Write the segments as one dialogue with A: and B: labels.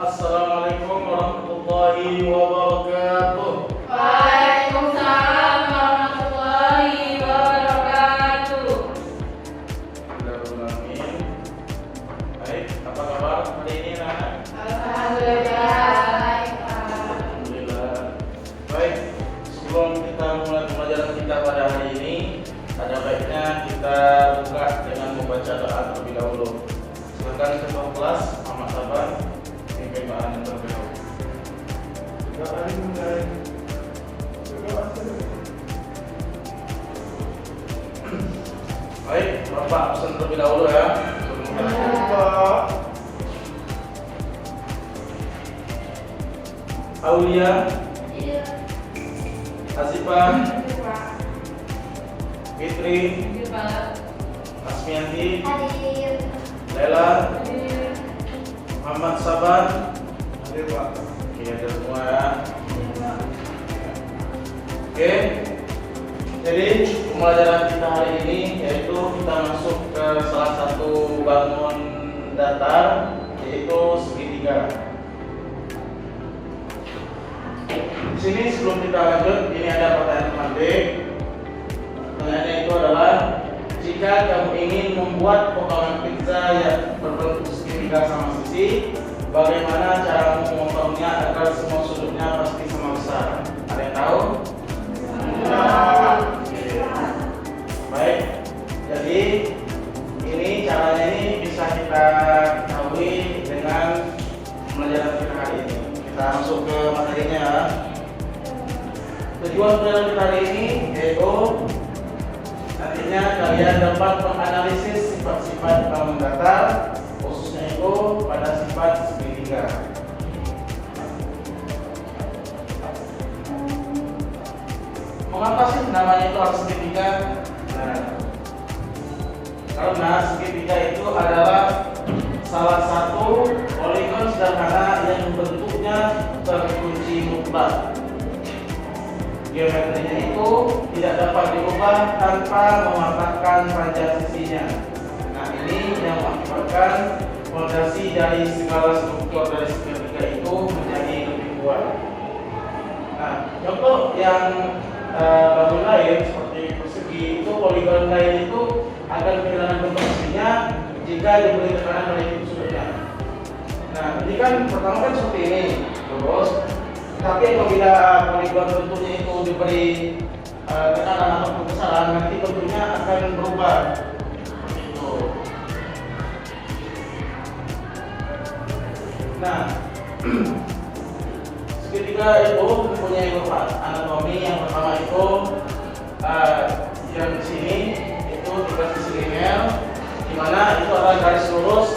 A: Assalamualaikum warahmatullahi wabarakatuh.
B: Waalaikumsalam warahmatullahi wabarakatuh.
A: Bismillahirrahmanirrahim. Baik, apa kabar hari ini anak?
B: Alhamdulillah.
A: Alhamdulillah. Baik, sebelum kita mulai pembelajaran kita pada hari ini, ada baiknya kita buka dengan membaca doa terlebih dahulu. Silakan ketua kelas Ahmad Sabar pimpin doa yang terlebih dahulu. Baik, Bapak absen terlebih dahulu ya. Aulia, Azifah, Fitri, Asmianti, Lela, Muhammad Sabar. Oke, ada semua ya. Oke, jadi pembelajaran kita hari ini yaitu kita masuk ke salah satu bangun datar, yaitu segitiga. Di sini sebelum kita lanjut, ini ada pertanyaan tematik. Pertanyaannya itu adalah, jika kamu ingin membuat potongan pizza yang berbentuk segitiga sama sisi, bagaimana cara memotongnya agar semua sudutnya pasti sama besar? Ada yang tahu? Baik, jadi ini caranya ini bisa kita ketahui dengan pembelajaran kita hari ini. Kita masuk ke materinya ya. Tujuan pembelajaran kita hari ini yaitu nantinya kalian dapat menganalisis sifat-sifat bangun datar, khususnya itu pada sifat segitiga. Mengapa sih namanya itu harus segitiga? Nah, karena segitiga itu adalah salah satu poligon sederhana yang bentuknya terkunci mutlak. Geometrinya itu tidak dapat diubah tanpa mematahkan panjang sisinya. Nah, ini yang mengakibatkan fondasi dari segala struktur dari segitiga itu menjadi lebih kuat. Nah, contoh yang bangun lain seperti persegi itu, poligon lain itu akan kehilangan bentuk aslinya jika diberi tekanan pada titik sudutnya. Nah, ini kan pertama kan seperti ini, terus tapi apabila poligon bentuknya itu diberi tekanan atau pembesaran, nanti bentuknya akan berubah seperti itu. Nah, segitiga itu mempunyai beberapa anatomi. Yang pertama itu yang di sini itu tiga sisi linear, di mana itu adalah garis lurus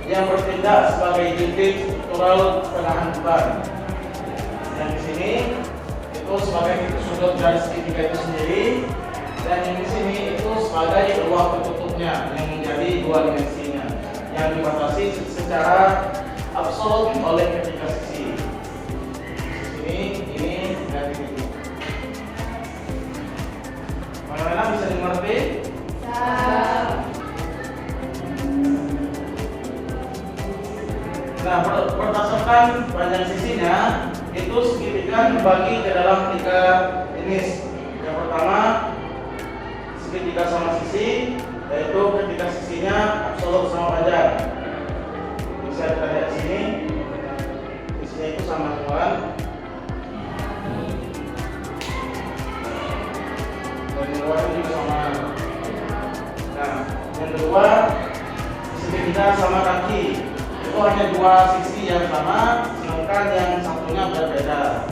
A: yang bertindak sebagai titik struktural penahan beban. Yang di sini itu sebagai titik sudut dari segitiga itu sendiri, dan yang di sini itu sebagai ruang tertutupnya yang menjadi dua dimensinya yang dibatasi secara absolut oleh ketiga sisi. Ini dan ini. Mana bisa dimengerti? Nah, berdasarkan panjang sisinya itu segitiga dibagi ke dalam tiga jenis. Yang pertama segitiga sama sisi, yaitu ketika sisinya absolut sama panjang. Bisa kita lihat di sini, sisinya itu sama semua. Dan yang luar juga sama. Nah, yang kedua segitiga sama kaki. Itu hanya dua sisi yang sama, sedangkan yang satunya berbeda.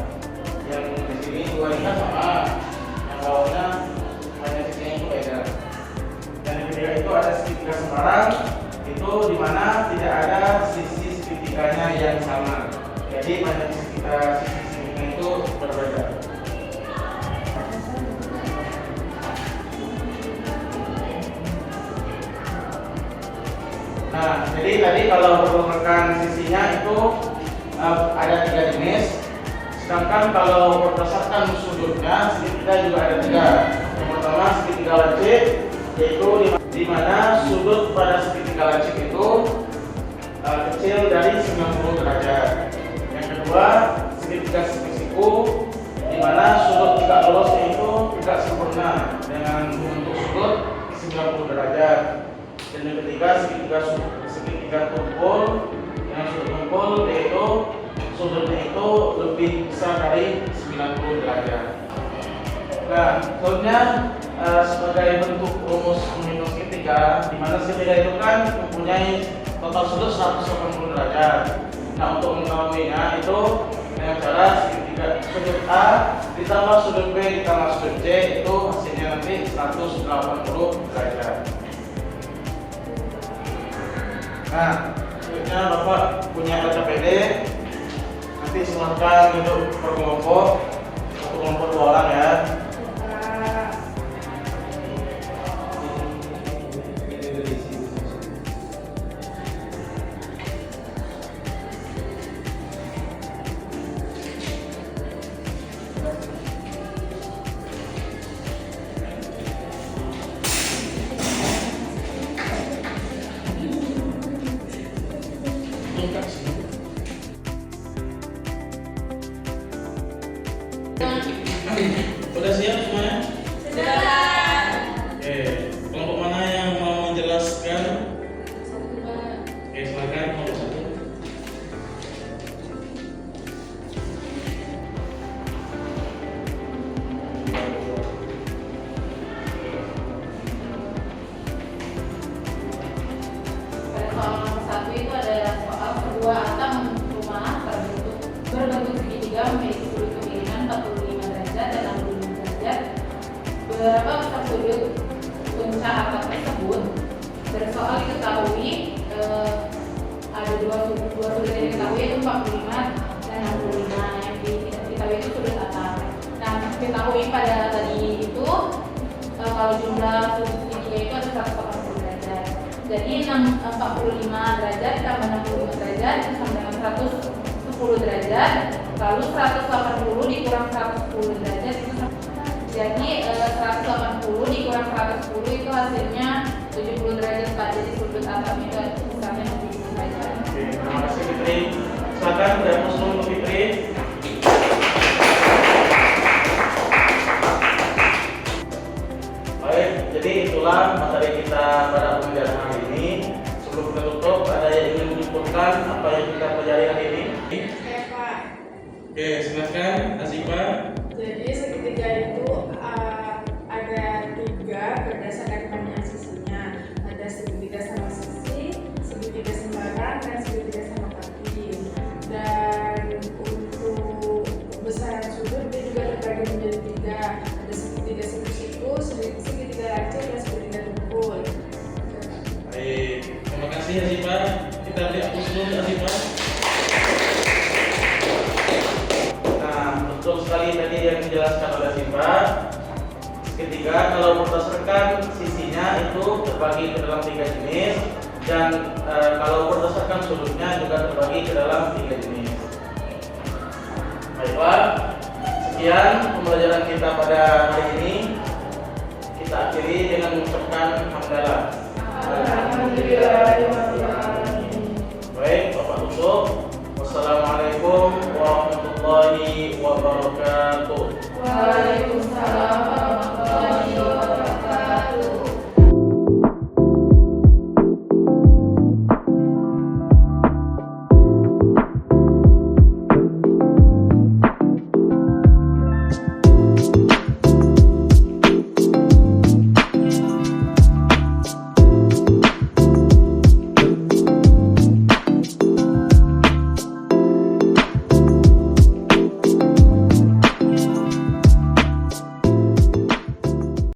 A: Yang di sini dua ini sama, yang bawahnya hanya sisinya itu beda. Dan yang ketiga itu ada segitiga sembarang, itu dimana tidak ada sisi segitiganya yang sama. Jadi panjang sisi itu berbeda. Nah, jadi tadi kalau berdasarkan sisinya itu ada tiga jenis, sedangkan kalau berdasarkan sudutnya segitiga juga ada tiga. Yang pertama segitiga lancip, yaitu di mana sudut pada segitiga lancip itu kecil dari 90 derajat. kedua segitiga siku, di mana sudut tegak lurus itu tegak sempurna dengan membentuk sudut 90 derajat. Dan yang ketiga segitiga tumpul dengan sudut tumpul, yaitu sudutnya itu lebih besar dari 90 derajat. Nah, selanjutnya sebagai bentuk rumus menghitung segitiga, di mana segitiga itu kan mempunyai total sudut 180 derajat. Nah, untuk mengetahuinya itu dengan cara segitiga sudut A ditambah sudut B ditambah sudut C, itu hasilnya nanti 180 derajat. Nah, selanjutnya Bapak punya kaca PD. Nanti silahkan duduk per kelompok, satu kelompok 2 orang ya. Sudah siap semuanya?
B: Sudah.
A: Oke, kelompok mana yang mau menjelaskan? Oke, silakan kelompok 1.
B: Pada soal nomor 1 itu adalah soal kedua atap rumah berbentuk segitiga memiliki sudut kemiringan 45 derajat dan 65 derajat. Beberapa besar sudut puncak atap tersebut. Bersoal diketahui ada dua sudut yang diketahui, yaitu 45 dan 65 yang diketahui itu sudut atap. Nah, diketahui pada tadi itu kalau jumlah sudut segitiga itu ada 180 derajat. Jadi 45 derajat ditambah 65 derajat itu sama dengan 110 derajat. Lalu 180 dikurang 110 derajat itu jadi 180 dikurang 110 itu hasilnya 70 derajat Pak. Jadi sudut atapnya itu misalnya 70 derajat.
A: Oke, terima kasih Fitri. Silakan berhapus dulu Fitri. Baik, jadi itulah materi kita pada pembelajaran hari ini. Sebelum kita tutup, ada yang ingin menyimpulkan apa yang kita pelajari hari ini?
C: Oke Pak,
A: Oke, silakan Asifa.
C: jadi segitiga itu ada 3 berdasarkan panjang sisinya. Ada segitiga sama sisi, segitiga sembarang, dan segitiga sama kaki. Dan untuk besaran sudut dia juga terbagi menjadi 3. Ada segitiga siku-siku, segitiga lancip, dan segitiga tumpul.
A: Baik, terima kasih Asifa. Kita beri hapus dulu Asifa. Nah, betul sekali tadi yang dijelaskan oleh Asifa. Ketiga, kalau berdasarkan sisinya itu terbagi ke dalam 3 jenis, dan kalau berdasarkan sudutnya juga terbagi ke dalam 3 jenis. Baiklah, sekian pembelajaran kita pada hari ini. Kita akhiri dengan mengucapkan hamdalah. Baik, Bapak tutup. Wassalamualaikum warahmatullahi wabarakatuh.